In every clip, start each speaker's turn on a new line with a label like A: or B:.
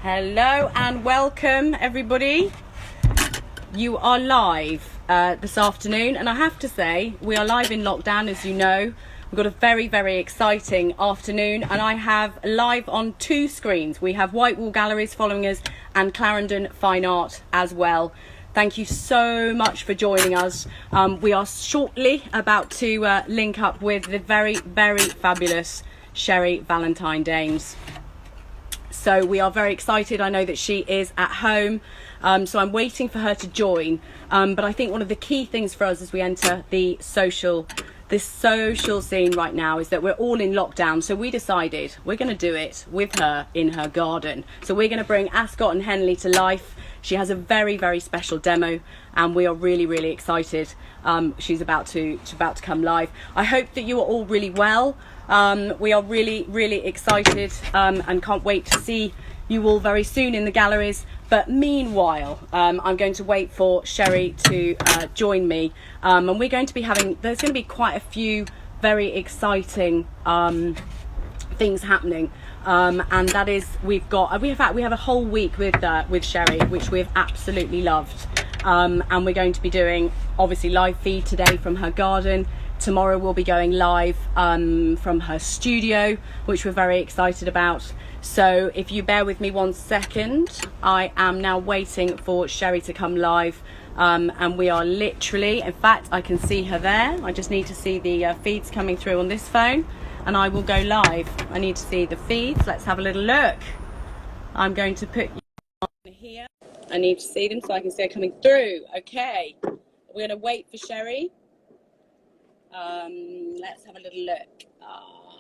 A: Hello and welcome everybody. You are live this afternoon, and I have to say we are live in lockdown, as you know. We've got a very exciting afternoon, and I have live on two screens. We have Whitewall Galleries following us and Clarendon Fine Art as well. Thank you so much for joining us. We are shortly about to link up with the very fabulous Sherree Valentine Daines. So we are very excited. I know that she is at home, so I'm waiting for her to join. But I think one of the key things for us as we enter this social scene right now is that we're all in lockdown. So we decided we're going to do it with her in her garden. So we're going to bring Ascot and Henley to life. She has a very special demo, and we are really excited. She's about to come live. I hope that you are all really well. We are really excited and can't wait to see you all very soon in the galleries. But meanwhile, I'm going to wait for Sherree to join me, and we're going to be there's going to be quite a few very exciting things happening, and that is we have a whole week with Sherree, which we've absolutely loved, and we're going to be doing obviously live feed today from her garden. Tomorrow we'll be going live from her studio, which we're very excited about. So if you bear with me 1 second, I am now waiting for Sherree to come live, and we are literally, in fact I can see her there. I just need to see the feeds coming through on this phone, and I will go live. I need to see the feeds. Let's have a little look. I'm going to put you on here. I need to see them so I can see her coming through. Okay, we're going to wait for Sherree. Let's have a little look.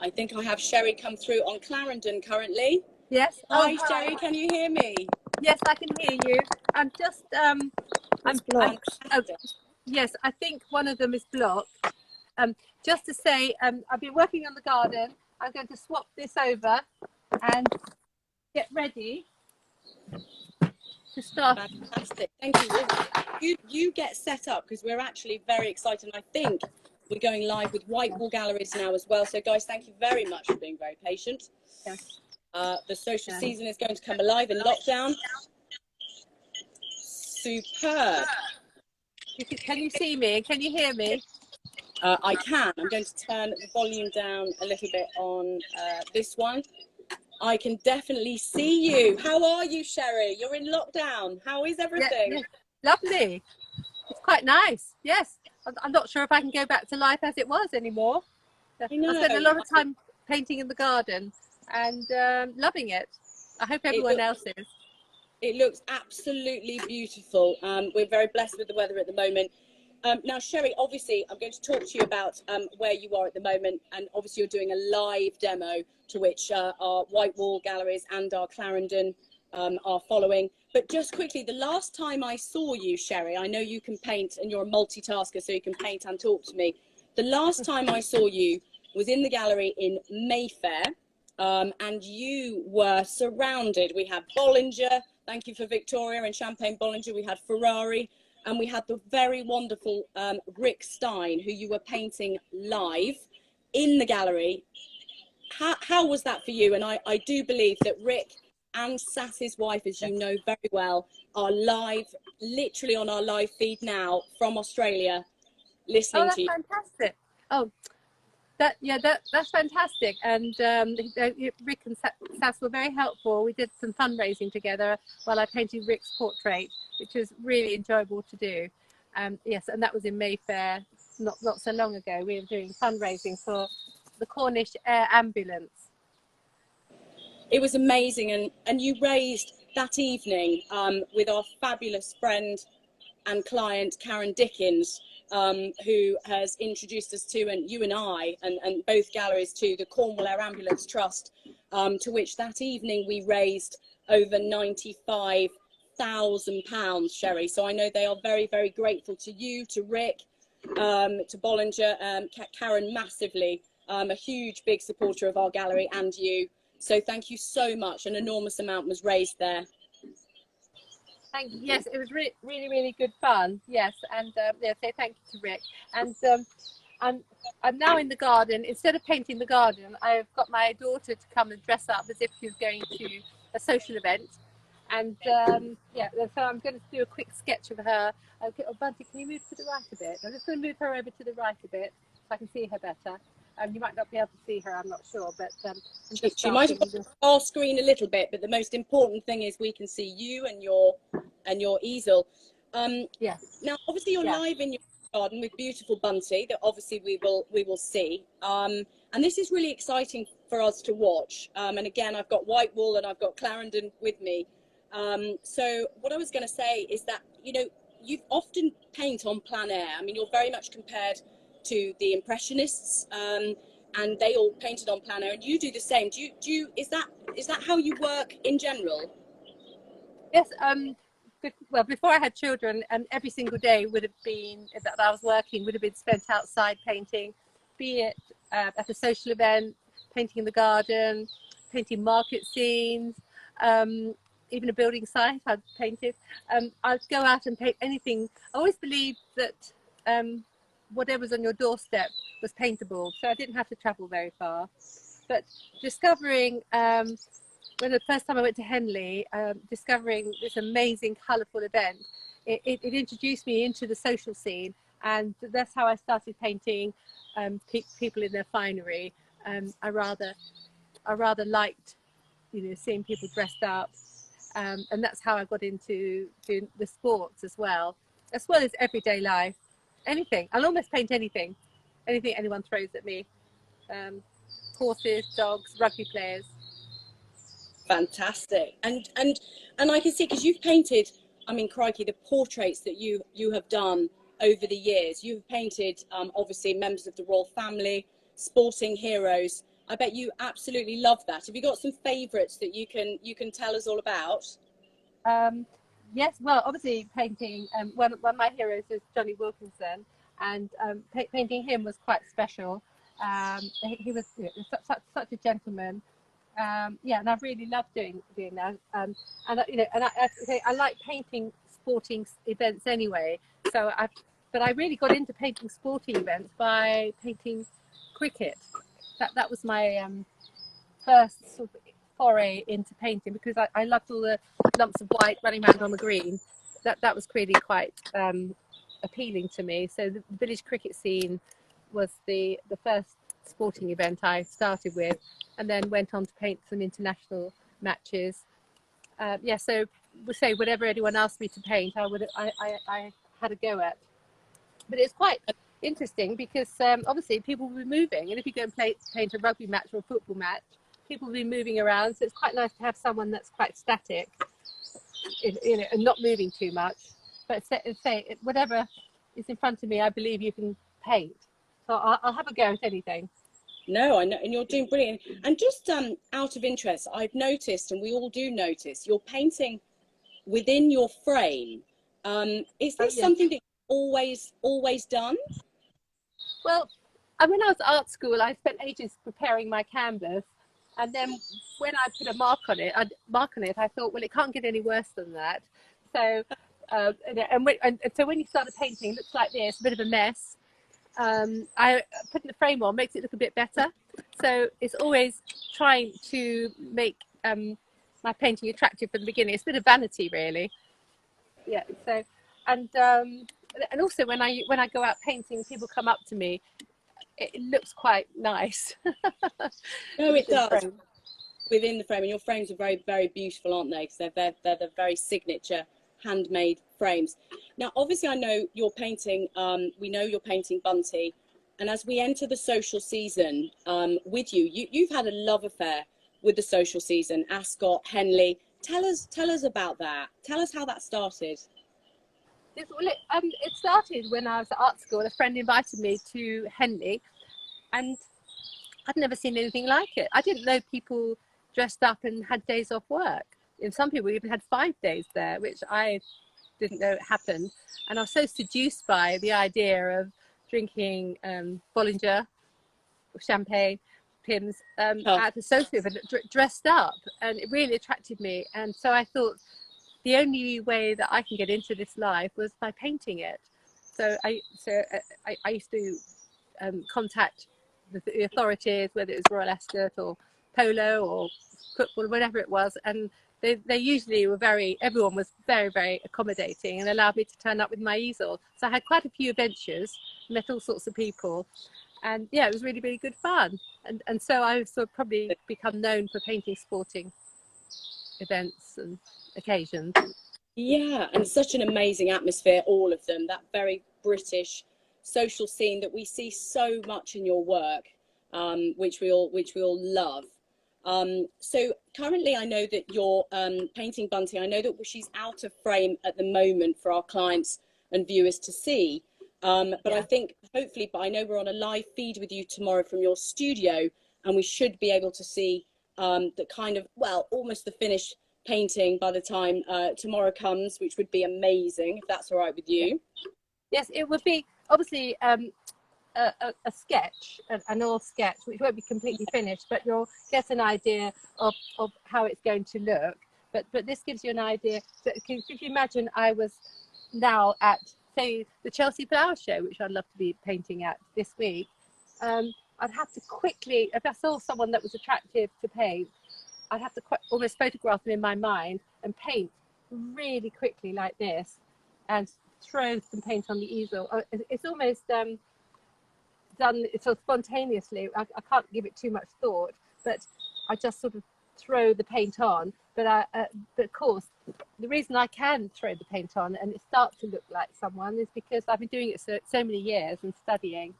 A: I think I have Sherree come through on Clarendon currently.
B: Yes.
A: Hi, Sherree, can you hear me?
B: Yes, I can hear you. I'm just yes, I think one of them is blocked. Just to say, I've been working on the garden. I'm going to swap this over and get ready to start.
A: Fantastic, thank you. You get set up, because we're actually very excited, and I think we're going live with Whitewall Galleries now as well. So guys, thank you very much for being very patient.
B: Yes.
A: The social season is going to come alive in lockdown. Superb.
B: Can you see me and can you hear me?
A: I can. I'm going to turn the volume down a little bit on this one. I can definitely see you. How are you, Sherree? You're in lockdown. How is everything?
B: Yeah. Lovely. It's quite nice. Yes. I'm not sure if I can go back to life as it was anymore. I spent a lot of time painting in the garden and loving it. I hope everyone else is.
A: It looks absolutely beautiful. We're very blessed with the weather at the moment. Now, Sherree, obviously, I'm going to talk to you about where you are at the moment, and obviously you're doing a live demo to which our Whitewall Galleries and our Clarendon are following. But just quickly, the last time I saw you, Sherree, I know you can paint and you're a multitasker, so you can paint and talk to me. The last time I saw you was in the gallery in Mayfair, and you were surrounded. We had Bollinger, thank you for Victoria, and Champagne Bollinger. We had Ferrari, and we had the very wonderful Rick Stein, who you were painting live in the gallery. How was that for you? And I do believe that Rick and Sass's wife, as you know very well, are live, literally on our live feed now from Australia, listening to you.
B: Oh, that's fantastic. Oh, that's fantastic. And Rick and Sass were very helpful. We did some fundraising together while I painted Rick's portrait, which was really enjoyable to do. Yes, and that was in Mayfair not so long ago. We were doing fundraising for the Cornish Air Ambulance.
A: It was amazing, and you raised that evening with our fabulous friend and client Karen Dickens, who has introduced us to, and you and I and both galleries, to the Cornwall Air Ambulance Trust, to which that evening we raised over £95,000, Sherree. So I know they are very grateful to you, to Rick, to Bollinger, Karen massively, a huge big supporter of our gallery and you. So thank you so much. An enormous amount was raised there.
B: Yes, it was really good fun. Yes, and so thank you to Rick. And I'm now in the garden. Instead of painting the garden, I've got my daughter to come and dress up as if she was going to a social event. And yeah, so I'm going to do a quick sketch of her. Okay, oh, Bunty, can you move to the right a bit? I'm just going to move her over to the right a bit so I can see her better. You might not be able to see her, I'm not sure, but I'm just
A: She might have got
B: starting.
A: our screen a little bit, but the most important thing is we can see you and your easel.
B: Yes,
A: Now, obviously, you're
B: yeah.
A: live in your garden with beautiful Bunty that obviously we will see. And this is really exciting for us to watch. And again, I've got White Wool and I've got Clarendon with me. So what I was going to say is that, you know, you often paint on plein air. I mean, you're very much compared to the Impressionists, and they all painted on plein air, and you do the same. Is that how you work in general?
B: Yes, well, before I had children, every single day would have been that I was working would have been spent outside painting, be it at a social event, painting in the garden, painting market scenes, even a building site I'd painted. I'd go out and paint anything. I always believed that whatever's on your doorstep was paintable, so I didn't have to travel very far. But discovering when the first time I went to Henley, discovering this amazing, colourful event, it introduced me into the social scene, and that's how I started painting people in their finery. I rather liked, you know, seeing people dressed up, and that's how I got into doing the sports as well as everyday life. Anything, I'll almost paint anything anyone throws at me. Horses, dogs, rugby players.
A: Fantastic. And I can see, because you've painted, I mean, crikey, the portraits that you have done over the years. You've painted obviously members of the royal family, sporting heroes. I bet you absolutely love that. Have you got some favourites that you can tell us all about?
B: Um, yes, well, obviously painting one of my heroes is Johnny Wilkinson, and painting him was quite special. He was, you know, such a gentleman. Yeah, and I really loved doing that. And you know, and I like painting sporting events anyway. But I really got into painting sporting events by painting cricket. That was my first sort of foray into painting, because I loved all the lumps of white running around on the green. That was really quite appealing to me. So the village cricket scene was the first sporting event I started with, and then went on to paint some international matches. Yeah, so we'll say whatever anyone asked me to paint, I had a go at. But it's quite interesting because obviously people will be moving, and if you go and paint a rugby match or a football match, people will be moving around. So it's quite nice to have someone that's quite static, you know, and not moving too much. But say whatever is in front of me, I believe you can paint. So I'll have a go at anything.
A: No, I know, and you're doing brilliant. And just out of interest, I've noticed, and we all do notice, you're painting within your frame. Is
B: Oh,
A: this
B: yes.
A: something that you've always done?
B: Well, when I was at art school, I spent ages preparing my canvas, and then when I put a mark on it, I thought, well, it can't get any worse than that. So, and so when you start a painting, it looks like this, a bit of a mess. I putting the frame on makes it look a bit better. So it's always trying to make my painting attractive from the beginning. It's a bit of vanity, really. Yeah. So, and also when I go out painting, people come up to me. It looks quite nice.
A: No, it does.
B: Frame.
A: Within the frame, and your frames are very, very beautiful, aren't they? Because they're the very signature handmade frames. Now, obviously, I know you're painting. We know you're painting Bunty, and as we enter the social season with you've had a love affair with the social season. Ascot, Henley. Tell us about that. Tell us how that started.
B: It started when I was at art school. A friend invited me to Henley, and I'd never seen anything like it. I didn't know people dressed up and had days off work. And some people even had 5 days there, which I didn't know happened. And I was so seduced by the idea of drinking Bollinger, champagne, Pimm's
A: Oh,
B: at the social event, dressed up, and it really attracted me. And so I thought the only way that I can get into this life was by painting it. So I used to contact the authorities, whether it was Royal Ascot or polo or football, whatever it was, and they usually were everyone was very, very accommodating and allowed me to turn up with my easel. So I had quite a few adventures, met all sorts of people, and yeah, it was really, really good fun. And so I've sort of probably become known for painting sporting events and occasions.
A: Yeah, and such an amazing atmosphere, all of them. That very British social scene that we see so much in your work, which we all love. So currently, I know that you're painting Bunting. I know that she's out of frame at the moment for our clients and viewers to see. But
B: Yeah.
A: I think hopefully, but I know we're on a live feed with you tomorrow from your studio, and we should be able to see the kind of, well, almost the finished painting by the time tomorrow comes, which would be amazing if that's all right with you.
B: Yes, it would be obviously a sketch, an oil sketch, which won't be completely finished, but you'll get an idea of how it's going to look. But this gives you an idea. So if you imagine I was now at, say, the Chelsea Flower Show, which I'd love to be painting at this week, I'd have to quickly, if I saw someone that was attractive to paint, I'd have to almost photograph them in my mind and paint really quickly like this and throw some paint on the easel. It's almost done sort of spontaneously. I can't give it too much thought, but I just sort of throw the paint on. But of course, the reason I can throw the paint on and it starts to look like someone is because I've been doing it so many years and studying,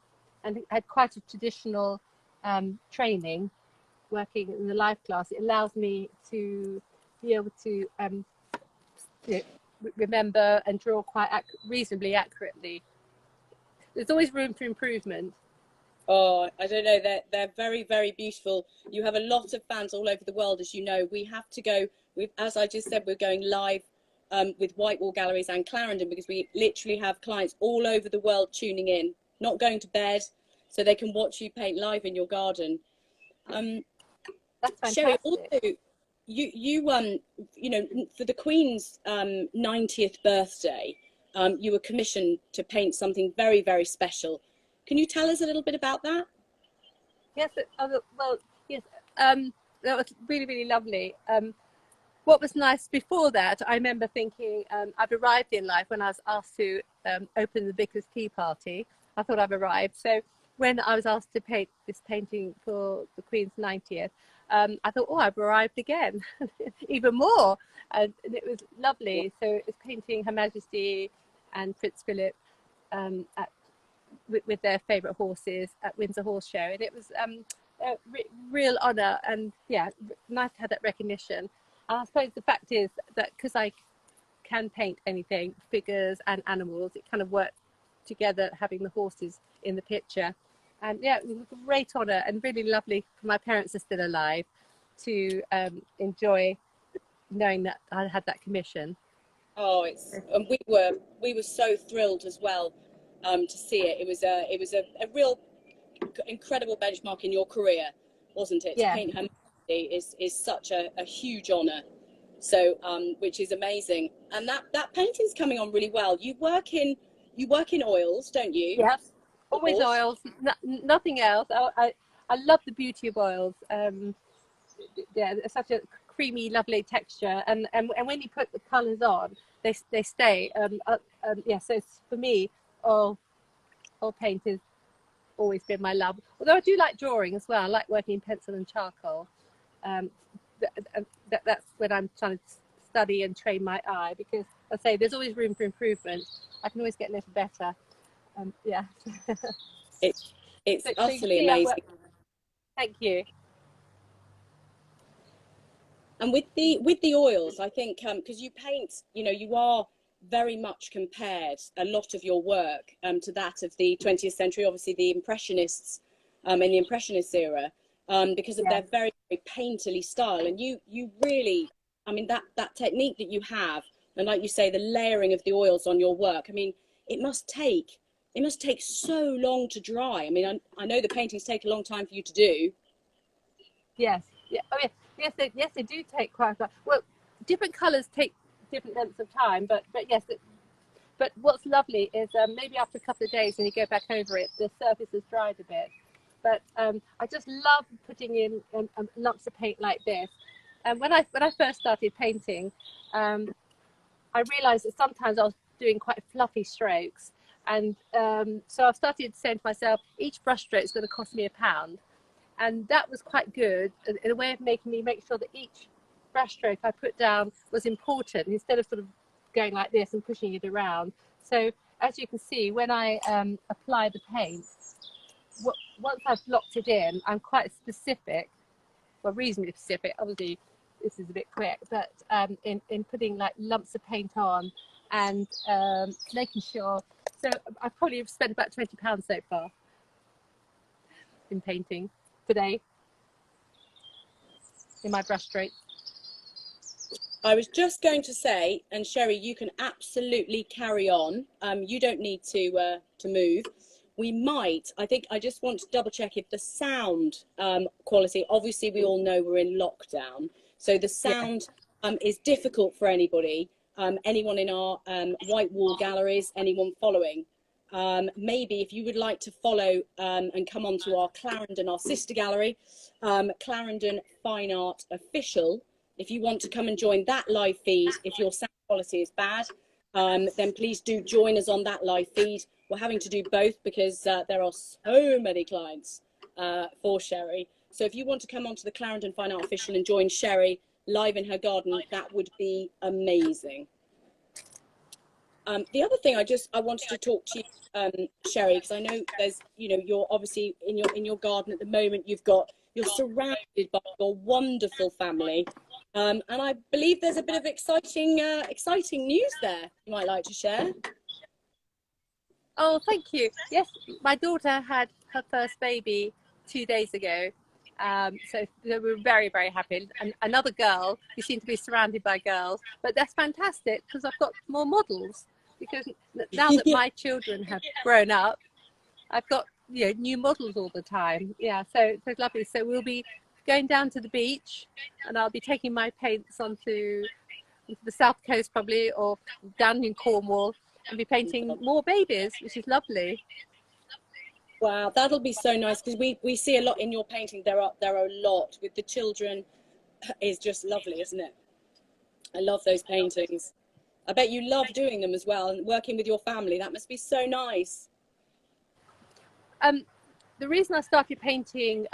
B: and had quite a traditional training working in the life class. It allows me to be able to remember and draw quite reasonably accurately. There's always room for improvement.
A: Oh, I don't know. They're very, very beautiful. You have a lot of fans all over the world, as you know. We have to go. As I just said, we're going live with Whitewall Galleries and Clarendon, because we literally have clients all over the world tuning in, not going to bed, so they can watch you paint live in your garden.
B: That's fantastic.
A: Sherree, also, you know, for the Queen's 90th birthday, you were commissioned to paint something very, very special. Can you tell us a little bit about that?
B: Yes, well, yes, that was really, really lovely. What was nice before that, I remember thinking, I've arrived in life when I was asked to open the Vicar's Tea Party. I thought I've arrived. So when I was asked to paint this painting for the Queen's 90th, I thought, oh, I've arrived again, even more. And it was lovely. So it was painting Her Majesty and Prince Philip with their favourite horses at Windsor Horse Show. And it was a real honour, and yeah, nice to have that recognition. And I suppose the fact is that because I can paint anything, figures and animals, it kind of worked together, having the horses in the picture. And yeah, it was a great honour and really lovely for my parents are still alive to enjoy knowing that I had that commission.
A: Oh, and we were so thrilled as well to see it. It was a real incredible benchmark in your career, wasn't it?
B: Yeah.
A: To paint Her Majesty is such a huge honour. So which is amazing. And that painting's coming on really well. You work in oils, don't you?
B: Yes. Always oils, nothing else. I love the beauty of oils. Yeah, it's such a creamy, lovely texture, and when you put the colours on, they stay. Yeah, so it's, for me, oil paint has always been my love. Although I do like drawing as well. I like working in pencil and charcoal. That's when I'm trying to study and train my eye, because I say there's always room for improvement. I can always get a little better. Yeah.
A: It's utterly amazing.
B: Thank you.
A: And with the oils, I think because you paint, you know, you are very much compared a lot of your work to that of the 20th century, obviously the Impressionists in the Impressionist era, because of their very, very painterly style. And you really, I mean, that technique that you have, and like you say, the layering of the oils on your work, I mean, it must take so long to dry. I mean, I know the paintings take a long time for you to do.
B: Yes. Yeah. Oh, yeah. Yes, they do take quite a while. Well, different colours take different lengths of time, but yes. But what's lovely is maybe after a couple of days when you go back over it, the surface has dried a bit, but I just love putting in lumps of paint like this. And when I first started painting, I realized that sometimes I was doing quite fluffy strokes. And so I started saying to myself, each brush stroke is going to cost me £1. And that was quite good in a way of making me make sure that each brush stroke I put down was important, instead of sort of going like this and pushing it around. So as you can see, when I apply the paint, once I've locked it in, I'm quite specific, well, reasonably specific. Obviously, this is a bit quick, but in putting like lumps of paint on and making sure. So I've probably spent about £20 so far in painting today in my brush strokes.
A: I was just going to say, and Sherree, you can absolutely carry on. You don't need to move. We might, I just want to double check if the sound quality, obviously we all know we're in lockdown, so the sound is difficult for anybody, anyone in our white wall galleries, anyone following. Maybe if you would like to follow and come onto our Clarendon, our sister gallery, Clarendon Fine Art Official, if you want to come and join that live feed, if your sound quality is bad, then please do join us on that live feed. We're having to do both because there are so many clients for Sherree. So if you want to come onto the Clarendon Fine Art Official and join Sherree live in her garden, that would be amazing. The other thing I wanted to talk to you, Sherree, because I know there's, you're obviously in your garden at the moment. You're surrounded by your wonderful family, and I believe there's a bit of exciting news there you might like to share.
B: Oh, thank you. Yes, my daughter had her first baby 2 days ago. So we were very, very happy. And another girl, you seem to be surrounded by girls, but that's fantastic because I've got more models. Because now that my children have grown up, I've got new models all the time. Yeah, so it's lovely. So we'll be going down to the beach, and I'll be taking my paints onto the south coast probably, or down in Cornwall, and be painting more babies, which is lovely.
A: Wow, that'll be so nice, because we see a lot in your painting. There are a lot with the children. Is just lovely, isn't it? I love those paintings. I bet you love doing them as well, and working with your family. That must be so nice.
B: The reason I started painting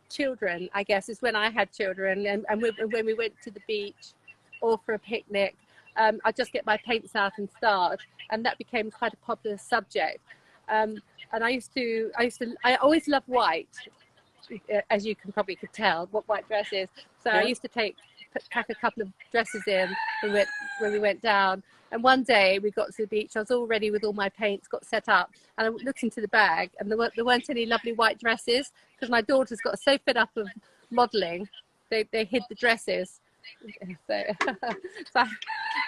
B: children, I guess, is when I had children, and when we went to the beach or for a picnic, I just get my paints out and start, and that became quite a popular subject. And I always loved white, as you can probably could tell what white dress is. So I used to pack a couple of dresses in when we went down. And one day we got to the beach, I was all ready with all my paints, got set up, and I looked into the bag, and there weren't any lovely white dresses, because my daughters got so fed up of modelling, they hid the dresses. So I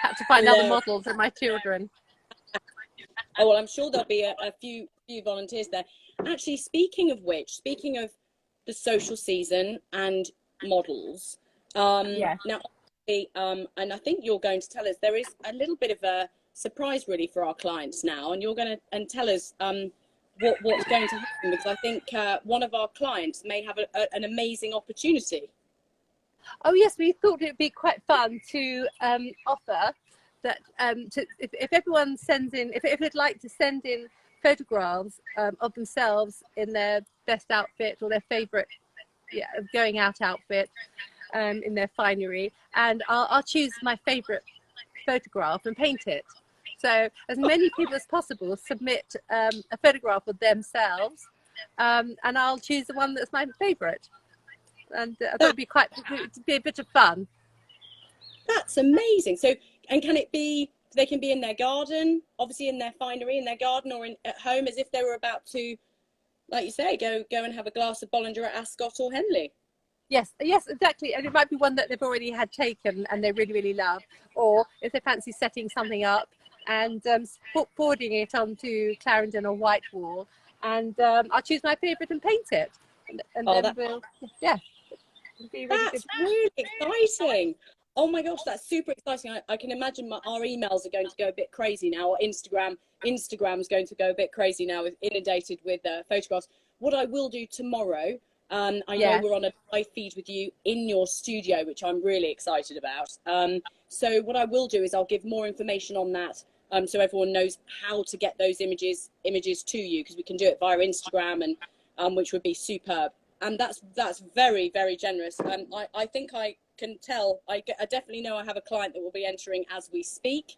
B: had to find other models for my children.
A: Oh, well, I'm sure there'll be a few volunteers there. Actually, speaking of the social season and models, now, and I think you're going to tell us, there is a little bit of a surprise really for our clients now, and you're going to tell us what's going to happen, because I think one of our clients may have an amazing opportunity.
B: Oh yes, we thought it would be quite fun to offer that if everyone sends in, if they'd like to send in photographs of themselves in their best outfit or their favourite going out outfit, in their finery, and I'll choose my favourite photograph and paint it. So as many people as possible submit a photograph of themselves, and I'll choose the one that's my favourite. And I thought it'd be a bit of fun.
A: That's amazing. So, and can it be, they can be in their garden, obviously in their finery, in their garden, or at home, as if they were about to, like you say, go and have a glass of Bollinger at Ascot or Henley.
B: Yes, exactly. And it might be one that they've already had taken and they really, really love. Or if they fancy setting something up and forwarding it onto Clarendon or Whitewall, and I'll choose my favourite and paint it. And then we'll, it'll be really
A: that's
B: good.
A: really exciting. Oh my gosh, that's super exciting. I can imagine our emails are going to go a bit crazy now, or Instagram's going to go a bit crazy now, inundated with photographs. what I will do tomorrow, I know
B: Yeah.
A: we're on a live feed with you in your studio, which I'm really excited about. So what I will do is I'll give more information on that, so everyone knows how to get those images to you, because we can do it via Instagram, and which would be superb. And that's very, very generous. I think I can tell. I definitely know I have a client that will be entering as we speak.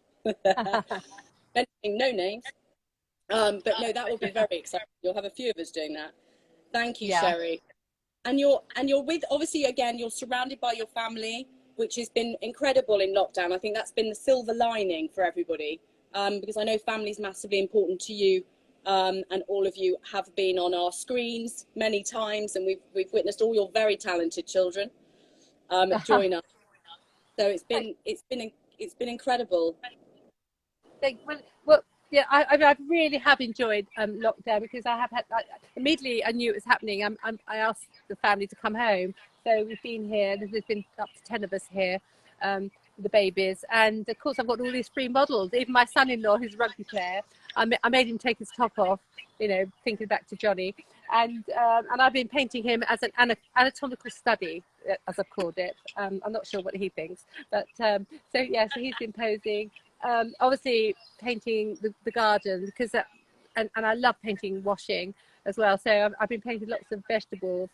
A: Mentioning no names, but no, that will be very exciting. You'll have a few of us doing that. Thank you,
B: Yeah.
A: Sherree. And you're with, obviously, again, you're surrounded by your family, which has been incredible in lockdown. I think that's been the silver lining for everybody, because I know family is massively important to you, and all of you have been on our screens many times, and we've witnessed all your very talented children join us. So it's been incredible.
B: Well, yeah, I really have enjoyed lockdown, because I have had, immediately I knew it was happening. I asked the family to come home, so we've been here. There's been up to 10 of us here, the babies, and of course I've got all these free models. Even my son-in-law, who's a rugby player, I made him take his top off, thinking back to Johnny, and I've been painting him as an anatomical study, as I've called it. I'm not sure what he thinks, but so he's been posing. Obviously painting the garden, because and I love painting washing as well. So I've been painting lots of vegetables,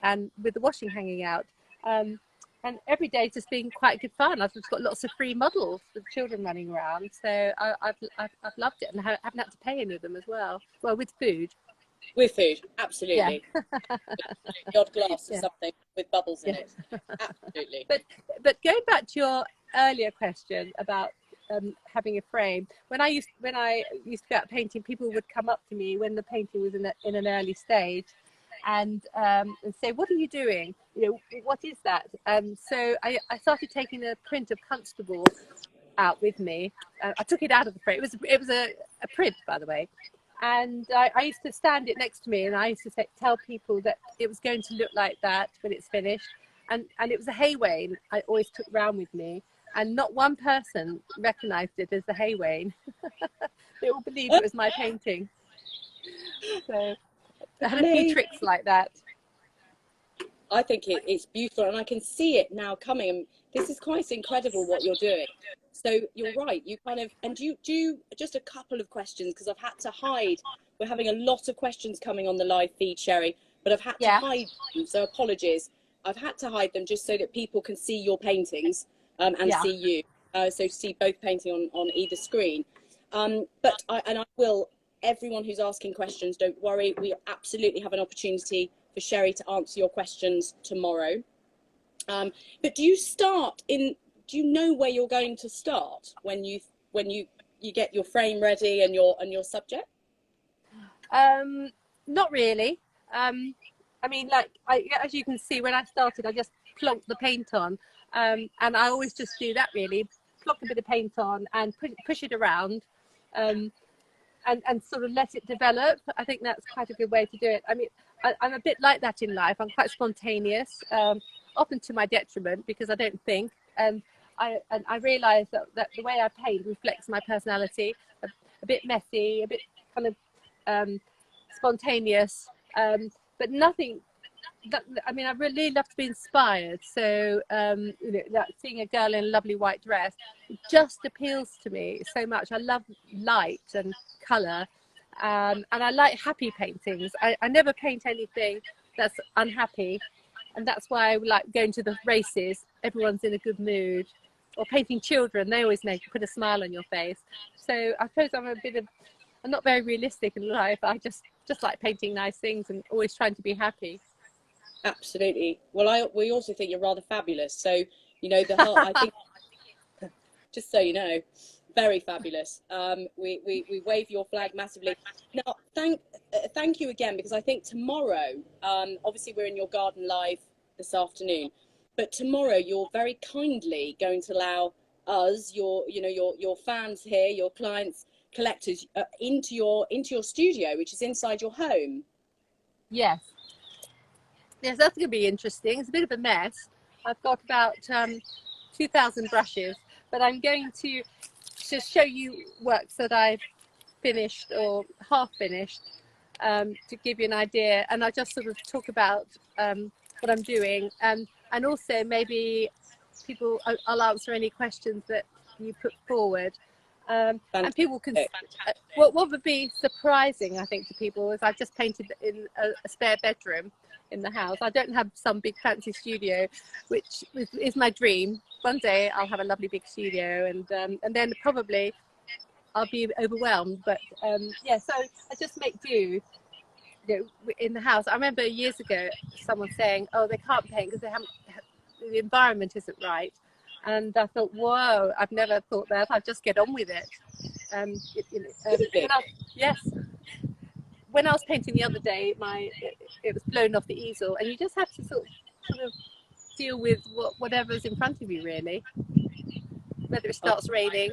B: and with the washing hanging out. And every day's just been quite good fun. I've just got lots of free models with children running around. So I've loved it, and I haven't had to pay any of them as well. Well, with food.
A: With food,
B: Yeah.
A: absolutely. The odd glass or something with bubbles in it. Absolutely.
B: But going back to your earlier question about having a frame, when I used to go out painting, people would come up to me when the painting was in an early stage, and say, "What are you doing? What is that?" So I started taking a print of Constable out with me. I took it out of the frame. It was a print, by the way. And I used to stand it next to me, and I used to tell people that it was going to look like that when it's finished. And it was a hay wain I always took round with me, and not one person recognised it as the hay wain. They all believed it was my painting. So I had a few tricks like that.
A: I think it's beautiful, and I can see it now coming. And this is quite incredible what you're doing. So you're right. You kind of, and do you just a couple of questions, because I've had to hide. We're having a lot of questions coming on the live feed, Sherree, but I've had to hide them. So apologies. I've had to hide them just so that people can see your paintings, and see you. So see both painting on either screen. But I will. Everyone who's asking questions, don't worry. We absolutely have an opportunity for Sherree to answer your questions tomorrow. But do you know where you're going to start when you get your frame ready and your subject?
B: Not really. I mean, as you can see, when I started, I just plonked the paint on, and I always just do that, really. Plonk a bit of paint on and push it around, and sort of let it develop. I think that's quite a good way to do it. I mean, I'm a bit like that in life. I'm quite spontaneous, often to my detriment, because I don't think. And I realise that the way I paint reflects my personality, a bit messy, a bit kind of spontaneous, but nothing. I mean, I really love to be inspired. So, seeing a girl in a lovely white dress, it just appeals to me so much. I love light and colour, and I like happy paintings. I never paint anything that's unhappy, and that's why I like going to the races. Everyone's in a good mood. Or painting children, they always put a smile on your face. So I suppose I'm not very realistic in life. I just like painting nice things and always trying to be happy.
A: Absolutely. Well, we also think you're rather fabulous. So, the whole, I think, just so you know, very fabulous. We wave your flag massively. Now, thank you again, because I think tomorrow, obviously we're in your garden live this afternoon, but tomorrow you're very kindly going to allow us, your fans here, your clients, collectors, into your studio, which is inside your home.
B: Yes, that's going to be interesting. It's a bit of a mess. I've got about 2,000 brushes, but I'm going to show you works that I've finished or half finished, to give you an idea, and I'll just sort of talk about what I'm doing, and also maybe people, I'll answer any questions that you put forward. And people can, what would be surprising, I think, to people is I've just painted in a spare bedroom in the house. I don't have some big fancy studio, which is my dream. One day I'll have a lovely big studio, and then probably I'll be overwhelmed. But yeah, so I just make do, in the house. I remember years ago someone saying, "Oh, they can't paint because the environment isn't right." And I thought, whoa, I've never thought that. I just get on with it. Yes. When I was painting the other day, it was blown off the easel, and you just have to sort of deal with whatever's in front of you, really. Whether it starts raining,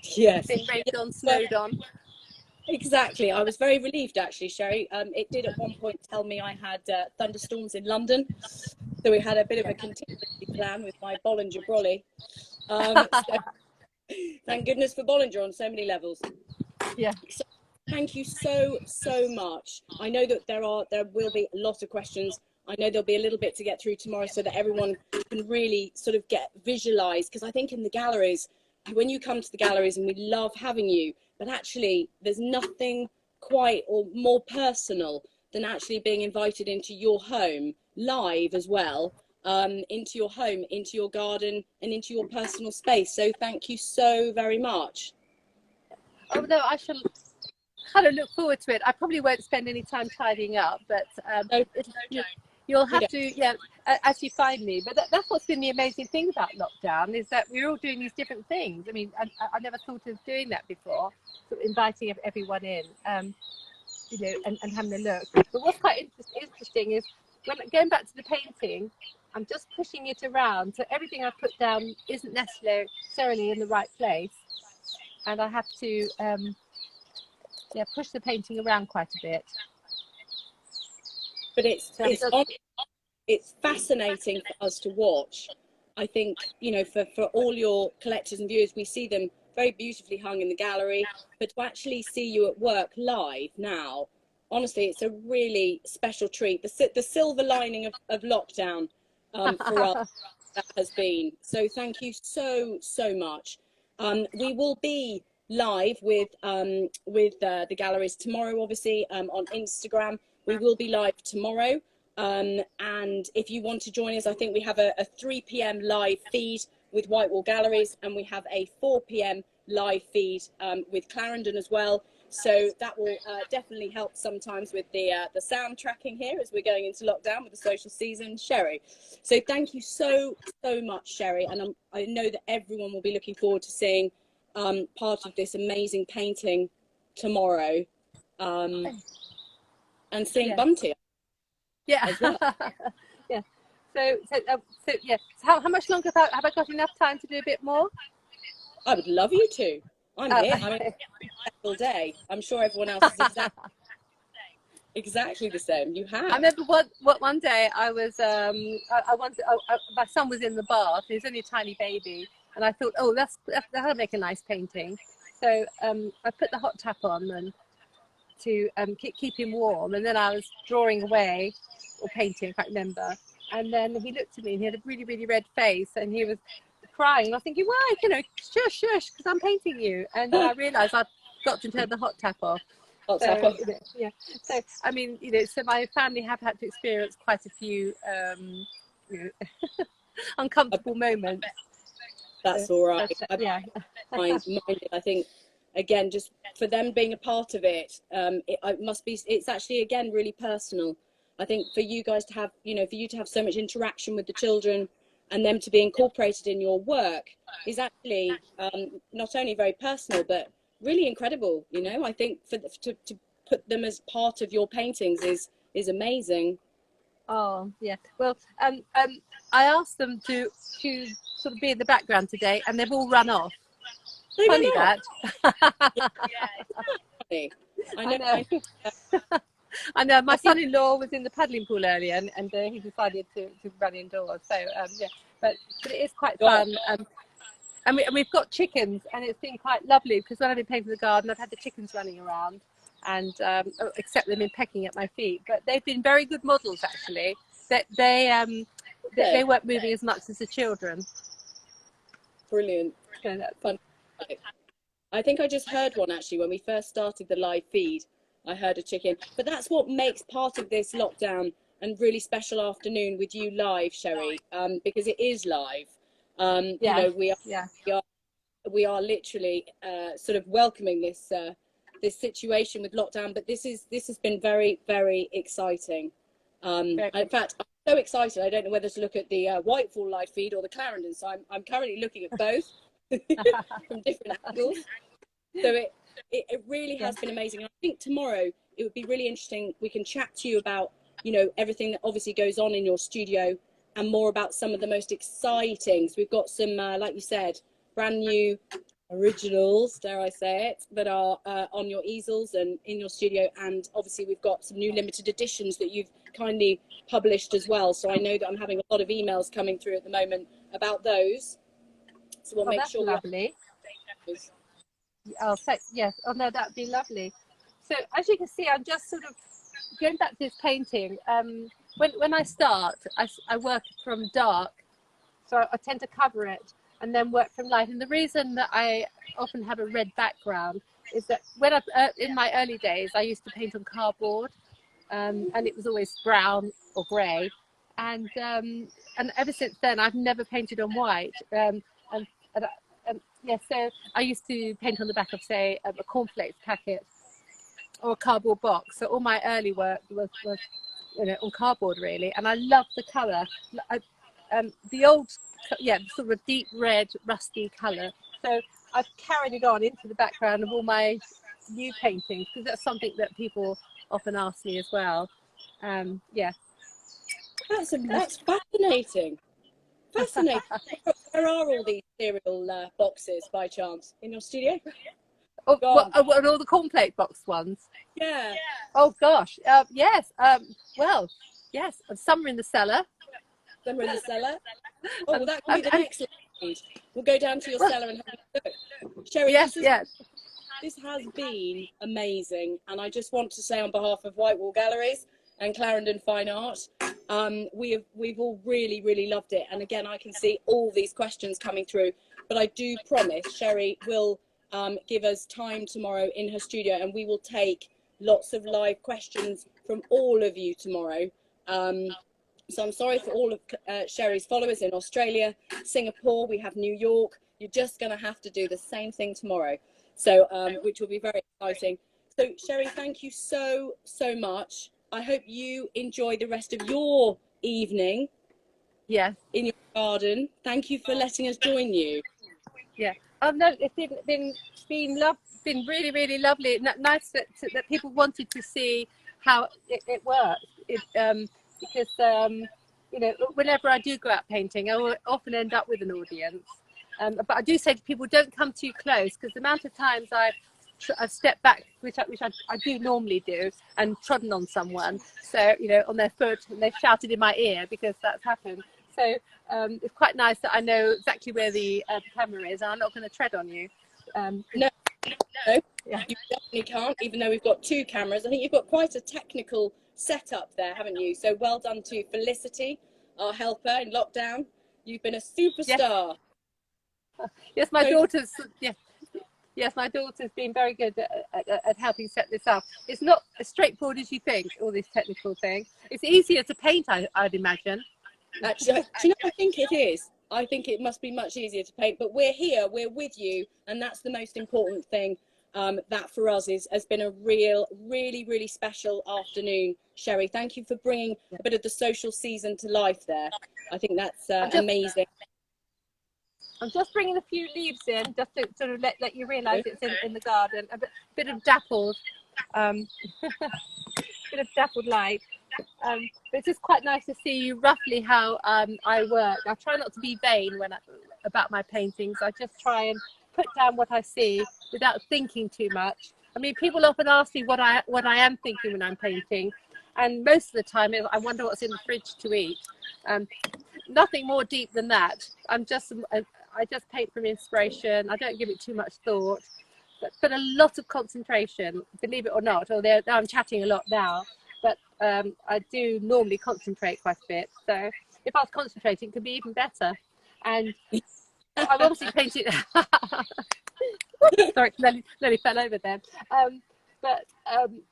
A: yes,
B: been rained on, snowed on.
A: Exactly. I was very relieved, actually, Sherree. It did at one point tell me I had thunderstorms in London, so we had a bit of a contingency plan with my Bollinger Brolly. So, thank goodness for Bollinger on so many levels.
B: Yeah.
A: So, thank you so much. I know that there will be a lot of questions. I know there'll be a little bit to get through tomorrow so that everyone can really sort of visualize, because I think in the galleries, when you come to the galleries, and we love having you, but actually there's nothing quite or more personal than actually being invited into your home live as well, into your home, into your garden, and into your personal space. So thank you so very much.
B: Oh no, I shall kind of look forward to it. I probably won't spend any time tidying up, but you'll have to, actually find me. But that's what's been the amazing thing about lockdown, is that we're all doing these different things. I mean, I never thought of doing that before, sort of inviting everyone in, and having a look. But what's quite interesting is, when going back to the painting, I'm just pushing it around, so everything I put down isn't necessarily in the right place, and I have to push the painting around quite a bit.
A: But it's fascinating for us to watch. I think, for all your collectors and viewers, we see them very beautifully hung in the gallery, but to actually see you at work live now, honestly, it's a really special treat. The silver lining of lockdown for us, that has been. So thank you so much. We will be live with the galleries tomorrow, obviously, on Instagram. We will be live tomorrow. And if you want to join us, I think we have a 3 p.m. live feed with Whitewall Galleries, and we have a 4 p.m. live feed with Clarendon as well. So that will definitely help sometimes with the sound tracking here as we're going into lockdown with the social season. Sherree, so thank you so much, Sherree, and I know that everyone will be looking forward to seeing part of this amazing painting tomorrow, and seeing Bunty.
B: Yeah.
A: As well.
B: Yeah. So yeah. So how much longer have I got enough time to do a bit more?
A: I would love you to. I'm here. I mean, all day. I'm sure everyone else is exactly the same. You have.
B: I remember one day I was my son was in the bath. He was only a tiny baby, and I thought, oh, that'll make a nice painting. So I put the hot tap on and to keep him warm, and then I was drawing away or painting, I can't remember. And then he looked at me and he had a really, really red face, and he was crying. And I was thinking, why, shush, because I'm painting you. And then I realised I'd got to turn the hot tap off. Yeah. So I mean, so my family have had to experience quite a few uncomfortable moments.
A: That's all right.
B: Yeah.
A: I think, again, just for them being a part of it, it's actually, again, really personal. I think for you guys to have, for you to have so much interaction with the children and them to be incorporated in your work is actually not only very personal, but really incredible. I think to put them as part of your paintings is amazing.
B: Oh yeah. Well, I asked them to sort of be in the background today, and they've all run off. Funny that.
A: Yeah. I know.
B: I know. My son-in-law was in the paddling pool earlier, and he decided to run indoors. So yeah, but it is quite fun. And we've got chickens, and it's been quite lovely because when I've been painting the garden, I've had the chickens running around. and accept them in pecking at my feet. But they've been very good models, actually. That they weren't moving as much as the children.
A: Brilliant.
B: So that's
A: Fun. I think I just heard one actually when we first started the live feed. I heard a chicken, but that's what makes part of this lockdown and really special afternoon with you live, Sherree, because it is live. You know, we are literally sort of welcoming this this situation with lockdown, but this has been very, very exciting. In fact, I'm so excited. I don't know whether to look at the Whitefall live feed or the Clarendon, so I'm currently looking at both from different angles. So it really has been amazing. I think tomorrow it would be really interesting. We can chat to you about, you know, everything that obviously goes on in your studio and more about some of the most exciting. So we've got some, like you said, brand new originals, dare I say it, that are on your easels and in your studio. And obviously we've got some new limited editions that you've kindly published as well. So I know that I'm having a lot of emails coming through at the moment about those. So we'll make sure
B: lovely. Yes. Oh no, that'd be lovely. So as you can see, I'm just sort of going back to this painting. When I start, I work from dark, so I tend to cover it and then work from light. And the reason that I often have a red background is that when in my early days, I used to paint on cardboard, and it was always brown or grey. And ever since then, I've never painted on white. So I used to paint on the back of, say, a cornflakes packet or a cardboard box. So all my early work was you know, on cardboard, really. And I love the colour. The old, sort of deep red, rusty colour. So I've carried it on into the background of all my new paintings, because that's something that people often ask me as well.
A: That's fascinating. Fascinating. Where are all these cereal boxes by chance? In your studio?
B: All the cornflake box ones?
A: Yeah.
B: Oh gosh, yes. Well, yes. Some are in the cellar.
A: Some are in the cellar. Oh, well, that could be the next lead. We'll go down to your cellar and have a look. Sherree, this has been amazing, and I just want to say on behalf of Whitewall Galleries and Clarendon Fine Art, we've all really, really loved it. And again, I can see all these questions coming through, but I do promise Sherree will give us time tomorrow in her studio, and we will take lots of live questions from all of you tomorrow. So I'm sorry for all of Sherree's followers in Australia, Singapore, we have New York. You're just going to have to do the same thing tomorrow, so which will be very exciting. So Sherree, thank you so, so much. I hope you enjoy the rest of your evening in your garden. Thank you for letting us join you.
B: Yeah. No, it's been really, really lovely. Nice that people wanted to see how it works. Because you know, whenever I do go out painting, I will often end up with an audience. But I do say to people, don't come too close, because the amount of times I've stepped back, which I do normally do, and trodden on someone, so, you know, on their foot, and they've shouted in my ear, because that's happened. So it's quite nice that I know exactly where the camera is, and I'm not going to tread on you.
A: No, you definitely can't, even though we've got two cameras. I think you've got quite a technical setup there, haven't you? So well done to Felicity, our helper in lockdown. You've been a superstar.
B: Yes, my daughter's... Yes, my daughter's been very good at helping set this up. It's not as straightforward as you think, all these technical things. It's easier to paint, I'd imagine.
A: Actually, do you know, I think it is. I think it must be much easier to paint, but we're here, we're with you, and that's the most important thing. That for us has been a really, really special afternoon, Sherree. Thank you for bringing a bit of the social season to life there. I think that's amazing.
B: I'm just bringing a few leaves in, just to sort of let you realise it's in the garden. A bit of dappled, bit of dappled light. But it's just quite nice to see you roughly how I work. I try not to be vain about my paintings. I just try and put down what I see without thinking too much. I mean, people often ask me what I am thinking when I'm painting, and most of the time I wonder what's in the fridge to eat. Nothing more deep than that. I just paint from inspiration. I don't give it too much thought. but a lot of concentration, believe it or not. Although I'm chatting a lot now, but I do normally concentrate quite a bit. So if I was concentrating, it could be even better. And I've obviously painted. Sorry, nearly fell over then. But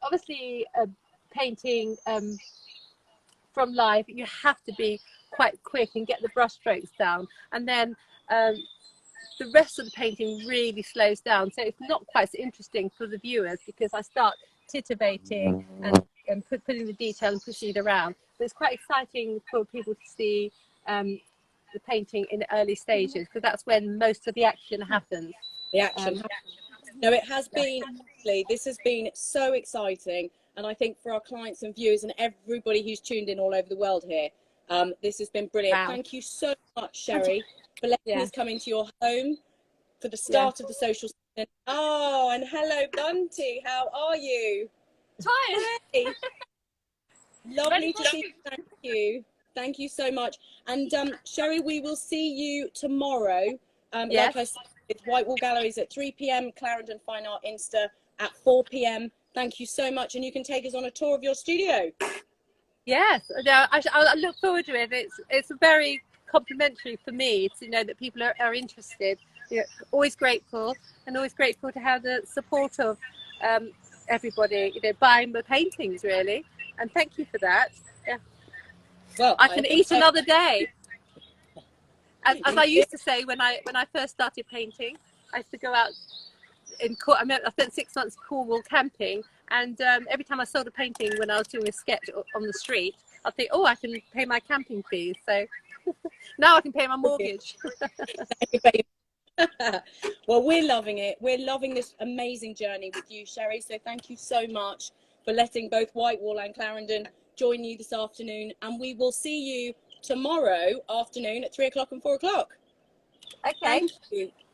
B: obviously, painting from life, you have to be quite quick and get the brush strokes down, and then the rest of the painting really slows down. So it's not quite so interesting for the viewers because I start titivating and putting the detail and pushing it around. But it's quite exciting for people to see the painting in the early stages, because that's when most of the action happens.
A: The action. No, it has been, actually, this has been so exciting. And I think for our clients and viewers and everybody who's tuned in all over the world here, this has been brilliant.
B: Wow.
A: Thank you so much, Sherree, for letting us come into your home for the start of the social season. Oh, and hello, Bunty. How are you?
B: Tired.
A: Hey. Lovely to see you. Thank you. Thank you so much. And Sherree, we will see you tomorrow. Like I said, with Whitewall Galleries at 3 p.m, Clarendon Fine Art Insta at 4 p.m. Thank you so much. And you can take us on a tour of your studio.
B: Yes, no, I look forward to it. It's very complimentary for me to know that people are interested. You know, always grateful, and always grateful to have the support of everybody, you know, buying the paintings, really. And thank you for that. Yeah.
A: Well,
B: I can eat another day. As I used to say when I first started painting, I used to go out in I spent 6 months in Cornwall camping, and every time I sold a painting when I was doing a sketch on the street, I'd think, oh, I can pay my camping fees. So now I can pay my mortgage.
A: Well, we're loving it. We're loving this amazing journey with you, Sherree. So thank you so much for letting both Whitewall and Clarendon join you this afternoon. And we will see you tomorrow afternoon at 3 o'clock and 4 o'clock.
B: Okay.
A: Thank you.